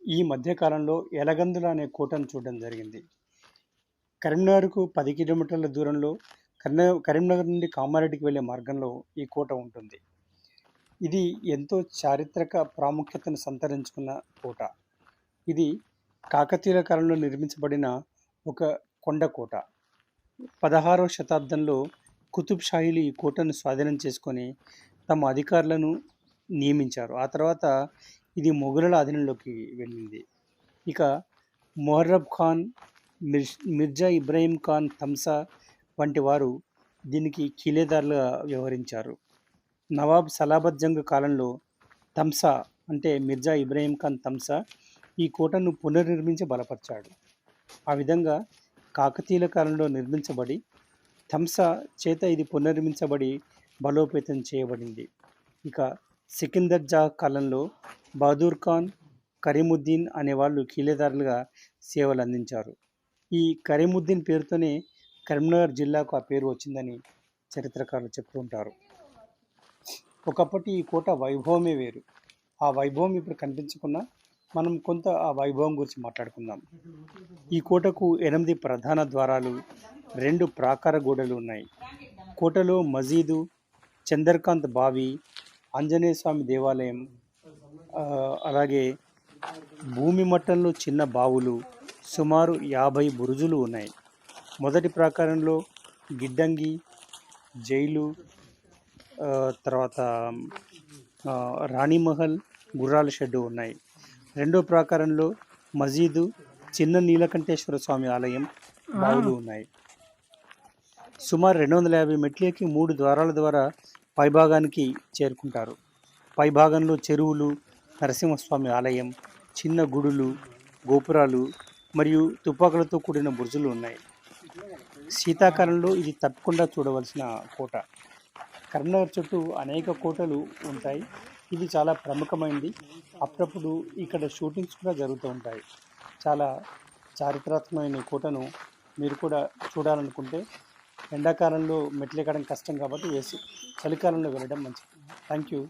ఈ మధ్య కాలంలో ఎలగందుల అనే కోటను చూడడం జరిగింది. కరీంనగర్‌కు 10 కిలోమీటర్ల దూరంలో కరీంనగర్ నుండి కామారెడ్డికి వెళ్ళే మార్గంలో ఈ కోట ఉంటుంది. ఇది ఎంతో చారిత్రక ప్రాముఖ్యతను సంతరించుకున్న కోట. ఇది కాకతీయుల కాలంలో నిర్మించబడిన ఒక కొండ కోట. 16వ శతాబ్దంలో కుతుబ్ షాహీలు ఈ కోటను స్వాధీనం చేసుకొని తమ అధికారులను నియమించారు. ఆ తర్వాత ఇది మొఘలుల అధీనంలోకి వెళ్ళింది. ఇక మొహర్రబ్ ఖాన్, మిర్జా ఇబ్రాహీం ఖాన్ తంసా వంటి వారు దీనికి కీలేదారులుగా వ్యవహరించారు. నవాబ్ సలాబత్ జంగ్ కాలంలో తంసా అంటే మిర్జా ఇబ్రాహీం ఖాన్ తంసా ఈ కోటను పునర్నిర్మించి బలపరిచాడు. ఆ విధంగా కాకతీయుల కాలంలో నిర్మించబడి థంసా చేత ఇది పునర్నిర్మించబడి బలోపేతం చేయబడింది. ఇక సికిందర్ జా కాలంలో బహదూర్ ఖాన్, కరీముద్దీన్ అనేవాళ్ళు కీలేదారులుగా సేవలు అందించారు. ఈ కరీముద్దీన్ పేరుతోనే కరీంనగర్ జిల్లాకు ఆ పేరు వచ్చిందని చరిత్రకారులు చెప్తూ ఉంటారు. ఒకప్పటి ఈ కోట వైభవమే వేరు. ఆ వైభవం ఇప్పుడు కనిపించకున్నా మనం కొంత ఆ వైభవం గురించి మాట్లాడుకుందాం. ఈ కోటకు 8 ప్రధాన ద్వారాలు, 2 ప్రాకార గోడలు ఉన్నాయి. కోటలో మజీదు, చందర్కాంత్ బావి, ఆంజనేయ స్వామి దేవాలయం, అలాగే భూమి మట్టంలో చిన్న బావులు, సుమారు 50 బురుజులు ఉన్నాయి. మొదటి ప్రాకారంలో గిడ్డంగి, జైలు, తర్వాత రాణిమహల్, గుర్రాల షెడ్డు ఉన్నాయి. రెండో ప్రాకారంలో మజీదు, చిన్న నీలకంఠేశ్వర స్వామి ఆలయం, బావులు ఉన్నాయి. సుమారు 250 మెట్లు ఎక్కి 3 ద్వారాల ద్వారా పైభాగానికి చేరుకుంటారు. పైభాగంలో చెరువులు, నరసింహస్వామి ఆలయం, చిన్న గుడులు, గోపురాలు మరియు తుపాకులతో కూడిన బురుజులు ఉన్నాయి. శీతాకాలంలో ఇది తప్పకుండా చూడవలసిన కోట. కరీంనగర్ చుట్టూ అనేక కోటలు ఉంటాయి. ఇది చాలా ప్రముఖమైనది. అప్పుడప్పుడు ఇక్కడ షూటింగ్స్ కూడా జరుగుతూ ఉంటాయి. చాలా చారిత్రాత్మకమైన ఈ కోటను మీరు కూడా చూడాలనుకుంటే ఎండాకాలంలో మెట్లు ఎక్కడం కష్టం కాబట్టి చలికాలంలో వెళ్ళడం మంచిది. Thank you.